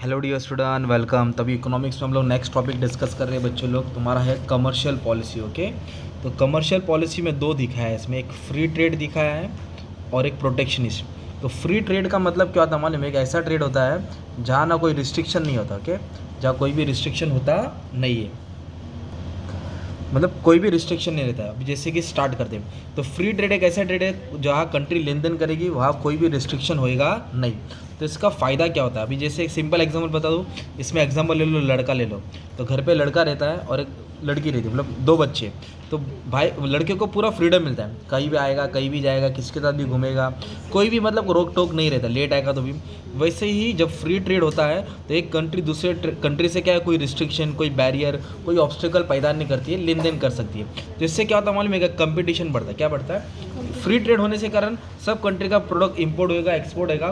Hello dear student, welcome. तभी economics में हम लोग नेक्स्ट टॉपिक डिस्कस कर रहे हैं बच्चों लोग। तुम्हारा है कमर्शियल पॉलिसी। ओके, तो कमर्शियल पॉलिसी में दो दिखाया है, इसमें एक फ्री ट्रेड दिखाया है और एक प्रोटेक्शनिस्ट। तो फ्री ट्रेड का मतलब क्या होता है मालूम है? एक ऐसा ट्रेड होता है जहाँ ना कोई रिस्ट्रिक्शन नहीं होता। ओके, जहाँ कोई भी रिस्ट्रिक्शन होता नहीं है, मतलब कोई भी रिस्ट्रिक्शन नहीं रहता है। अभी जैसे कि स्टार्ट करते हैं, तो फ्री ट्रेड एक ऐसा ट्रेड है जहाँ कंट्री लेन देन करेगी, वहाँ कोई भी रिस्ट्रिक्शन होएगा नहीं। तो इसका फ़ायदा क्या होता है? अभी जैसे एक सिंपल एग्जांपल बता दूँ, इसमें एग्जांपल ले लो, लड़का ले लो। तो घर पे लड़का रहता है और एक लड़की रहती है, मतलब दो बच्चे। तो भाई लड़के को पूरा फ्रीडम मिलता है, कहीं भी आएगा, कहीं भी जाएगा, किसके साथ भी घूमेगा, कोई भी मतलब रोक टोक नहीं रहता, लेट आएगा तो भी। वैसे ही जब फ्री ट्रेड होता है तो एक कंट्री दूसरे कंट्री से क्या है, कोई रिस्ट्रिक्शन, कोई बैरियर, कोई ऑब्स्टिकल पैदा नहीं करती है, लेन देन कर सकती है। तो इससे क्या होता है मालूम है? कंपटीशन बढ़ता है। क्या बढ़ता है? फ्री ट्रेड होने से कारण सब कंट्री का प्रोडक्ट इंपोर्ट होएगा, एक्सपोर्ट होएगा।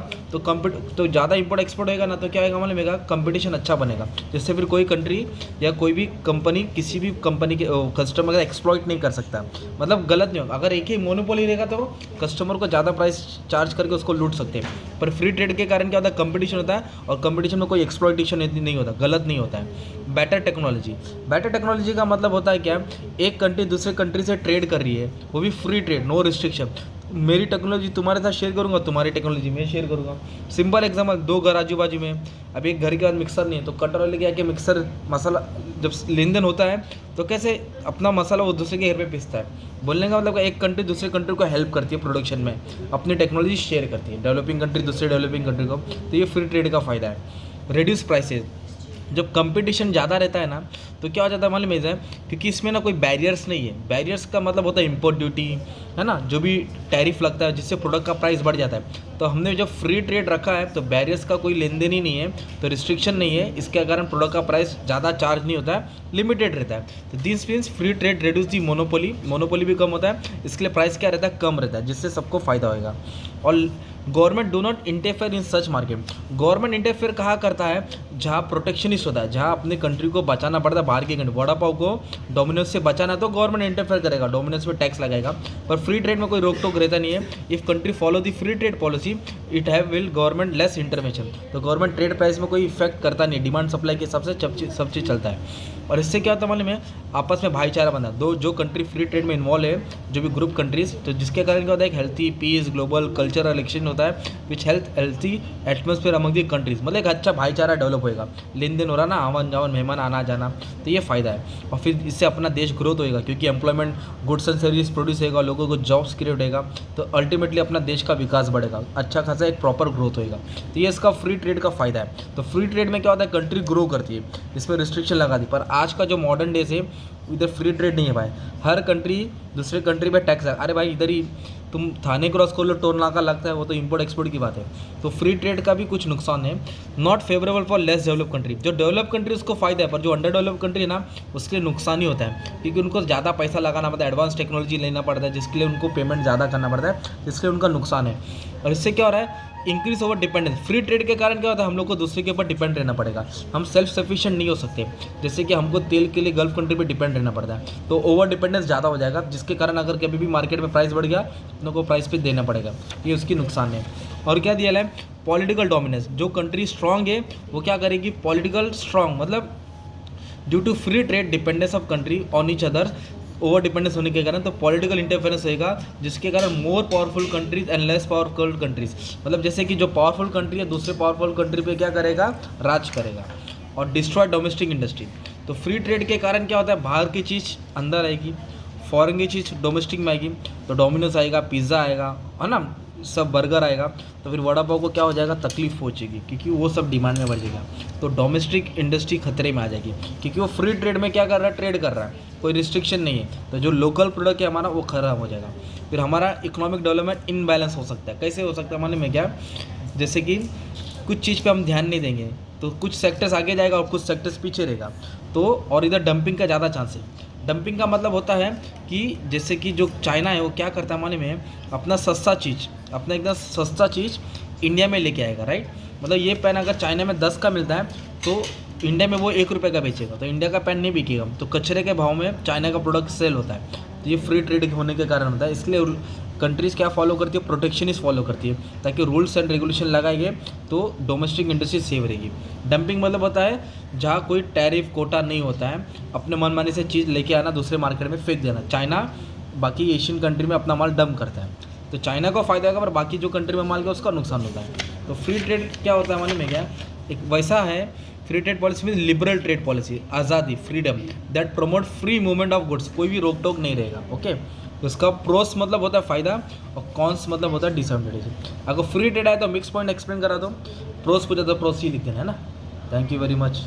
तो ज़्यादा इंपोर्ट एक्सपोर्ट होएगा ना, तो क्या होगा मालूम है? कंपटीशन अच्छा बनेगा, जिससे फिर कोई कंट्री या कोई भी कंपनी किसी भी कंपनी के कस्टमर का एक्सप्लॉइट नहीं कर सकता, मतलब गलत नहीं होगा। अगर एक ही मोनोपोली रहेगा तो कस्टमर को ज़्यादा प्राइस चार्ज करके उसको लूट सकते हैं। पर फ्री ट्रेड के कारण क्या होता है? कंपटीशन होता है, और कंपटीशन में कोई एक्सप्लॉइटेशन नहीं होता, गलत नहीं होता है। बेटर टेक्नोलॉजी का मतलब होता है क्या? एक कंट्री दूसरे कंट्री से ट्रेड कर रही है, वो भी फ्री ट्रेड, नो रिस्ट्रिक्शन। मेरी टेक्नोलॉजी तुम्हारे साथ शेयर करूंगा, तुम्हारी टेक्नोलॉजी मैं शेयर करूंगा। सिंपल एग्जांपल, दो घर आजू बाजू में, अब एक घर के बाद मिक्सर नहीं है, तो कटर वाले के आके मिक्सर मसाला जब लेन देन होता है तो कैसे अपना मसाला वो दूसरे के घर पे पीसता है। बोलने का मतलब एक कंट्री दूसरे कंट्री को हेल्प करती है प्रोडक्शन में, अपनी टेक्नोलॉजी शेयर करती है, डेवलपिंग कंट्री दूसरे डेवलपिंग कंट्री को। तो ये फ्री ट्रेड का फ़ायदा है। रिड्यूस प्राइसेस, जब कंपटीशन ज़्यादा रहता है ना, तो क्या हो जाता है मालूम है? क्योंकि इसमें ना कोई बैरियर्स नहीं है। बैरियर्स का मतलब होता है इंपोर्ट ड्यूटी, है ना, जो भी टैरिफ लगता है जिससे प्रोडक्ट का प्राइस बढ़ जाता है। तो हमने जब फ्री ट्रेड रखा है तो बैरियर्स का कोई लेन देन ही नहीं है, तो रिस्ट्रिक्शन नहीं है, इसके कारण प्रोडक्ट का प्राइस ज़्यादा चार्ज नहीं होता है, लिमिटेड रहता है। तो this means free trade reduce the monopoly भी कम होता है, इसके लिए प्राइस क्या रहता है? कम रहता है, जिससे सबको फायदा होगा। और government do not interfere in such market. Government interfere कहाँ करता है? जहाँ प्रोटेक्शनिस्ट होता है, जहाँ अपने कंट्री को बचाना पड़ता है बाहर की कंट्री। वड़ा पाव को डोमिनोज से बचाना है तो गवर्नमेंट इंटरफेयर करेगा, डोमिनोज पे टैक्स लगाएगा। पर फ्री ट्रेड में कोई रोक टोक रहता नहीं है। If country follow the free trade policy it have will government less intervention. तो गवर्नमेंट ट्रेड प्राइस में कोई इफेक्ट करता नहीं, डिमांड सप्लाई के हिसाब से सब चीज़ चलता है। और इससे क्या होता है मालूम है? आपस में भाईचारा बना, दो जो कंट्री फ्री ट्रेड में इन्वॉल्व है, जो भी ग्रुप कंट्रीज, तो जिसके कारण क्या होता है? एक healthy peace, global cultural exchange होता है, which healthy atmosphere among the countries. मतलब एक अच्छा भाईचारा डेवलप होएगा, लेन देन हो रहा ना, आवन जावन, मेहमान आना जाना, तो ये फ़ायदा है। और फिर इससे अपना देश ग्रोथ होएगा, क्योंकि employment, goods and service produce होएगा, लोगों को जॉब्स क्रिएट होएगा, तो अल्टीमेटली अपना देश का विकास बढ़ेगा, अच्छा खासा एक प्रॉपर ग्रोथ होएगा। तो ये इसका फ्री ट्रेड का फ़ायदा है। तो फ्री ट्रेड में क्या होता है? कंट्री ग्रो करती है, इसमें रिस्ट्रिक्शन लगा दी। पर आज का जो मॉडर्न डे से इधर फ्री ट्रेड नहीं है भाई, हर कंट्री दूसरे कंट्री पे टैक्स है। अरे भाई इधर ही तुम थाने क्रॉस कर लो, टोल नाका लगता है, वो तो इंपोर्ट एक्सपोर्ट की बात है। तो फ्री ट्रेड का भी कुछ नुकसान है। Not favourable for less develop country. जो डेवलप कंट्री उसको फायदा है, पर जो अंडर डेवलप कंट्री है ना, उसके लिए नुकसान ही होता है, क्योंकि उनको ज़्यादा पैसा लगाना पड़ता है, एडवांस टेक्नोलॉजी लेना पड़ता है, जिसके लिए उनको पेमेंट ज़्यादा करना पड़ता है, जिसके लिए उनका नुकसान है। और इससे क्या हो रहा है? Increase over dependence. Free trade के कारण क्या होता है? हम लोग को दूसरे के ऊपर डिपेंड रहना पड़ेगा, हम सेल्फ सफिशिएंट नहीं हो सकते। जैसे कि हमको तेल के लिए गल्फ कंट्री पे डिपेंड रहना पड़ता है, तो ओवर डिपेंडेंस ज़्यादा हो जाएगा, जिसके कारण अगर कभी भी मार्केट में प्राइस बढ़ गया, अपनों को प्राइस पे देना पड़ेगा, ये उसकी नुकसान है। और क्या दिया है? Political dominance. जो कंट्री स्ट्रांग है वो क्या करेगी? पॉलिटिकल स्ट्रांग, मतलब due to free trade dependence of country on each other, over dependence होने के कारण तो पॉलिटिकल इंटरफेरेंस होएगा, जिसके कारण more powerful countries and less powerful countries, मतलब जैसे कि जो पावरफुल कंट्री है दूसरे पावरफुल कंट्री पे क्या करेगा? राज करेगा। और डिस्ट्रॉय डोमेस्टिक इंडस्ट्री। तो फ्री ट्रेड के कारण क्या होता है? बाहर की चीज़ अंदर आएगी, फॉरेन की चीज़ डोमेस्टिक में आएगी, तो डोमिनोज आएगा, पिज़्ज़ा आएगा, है ना, सब बर्गर आएगा, तो फिर वड़ा पाव को क्या हो जाएगा? तकलीफ पहुंचेगी, क्योंकि वो सब डिमांड में बढ़ जाएगा। तो डोमेस्टिक इंडस्ट्री खतरे में आ जाएगी, क्योंकि वो फ्री ट्रेड में क्या कर रहा है? ट्रेड कर रहा है, कोई रिस्ट्रिक्शन नहीं है। तो जो लोकल प्रोडक्ट है हमारा वो खराब हो जाएगा, फिर हमारा इकोनॉमिक डेवलपमेंट इनबैलेंस हो सकता है। कैसे हो सकता है मालूम है क्या? जैसे कि कुछ चीज़ पे हम ध्यान नहीं देंगे तो कुछ सेक्टर्स आगे जाएगा और कुछ सेक्टर्स पीछे रहेगा, तो और इधर डंपिंग का ज़्यादा चांस है। डंपिंग का मतलब होता है कि जैसे कि जो चाइना है वो क्या करता है मालूम है? अपना एकदम सस्ता चीज़ इंडिया में लेके आएगा, राइट। मतलब ये पेन अगर चाइना में 10 का मिलता है तो इंडिया में वो 1 रुपये का बेचेगा, तो इंडिया का पेन नहीं बिकेगा, तो कचरे के भाव में चाइना का प्रोडक्ट सेल होता है। तो ये फ्री ट्रेड होने के कारण होता है, इसलिए कंट्रीज़ क्या फॉलो करती है, प्रोटेक्शनिस्ट फॉलो करती है, ताकि रूल्स एंड रेगुलेशन लगाए गए तो डोमेस्टिक इंडस्ट्री सेव रहेगी। डंपिंग मतलब होता है जहाँ कोई टैरिफ कोटा नहीं होता है, अपने मनमानी से चीज़ लेके आना, दूसरे मार्केट में फेंक देना। चाइना बाकी एशियन कंट्री में अपना माल डंप करता है, तो चाइना को फ़ायदा होगा, पर बाकी जो कंट्री में माल गया उसका नुकसान होता है। तो फ्री ट्रेड क्या होता है मालूम है क्या? एक वैसा है, फ्री ट्रेड पॉलिसी में लिबरल ट्रेड पॉलिसी, आज़ादी, freedom that promote free movement of goods, कोई भी रोक टोक नहीं रहेगा। ओके, तो इसका प्रोस मतलब होता है फ़ायदा और कॉन्स मतलब होता है डिसएडवांटेज। अगर फ्री ट्रेड आए तो मिक्स पॉइंट एक्सप्लेन करा दो, प्रोस पूछा तो प्रोस ही लिखते हैं, है ना। Thank you very much.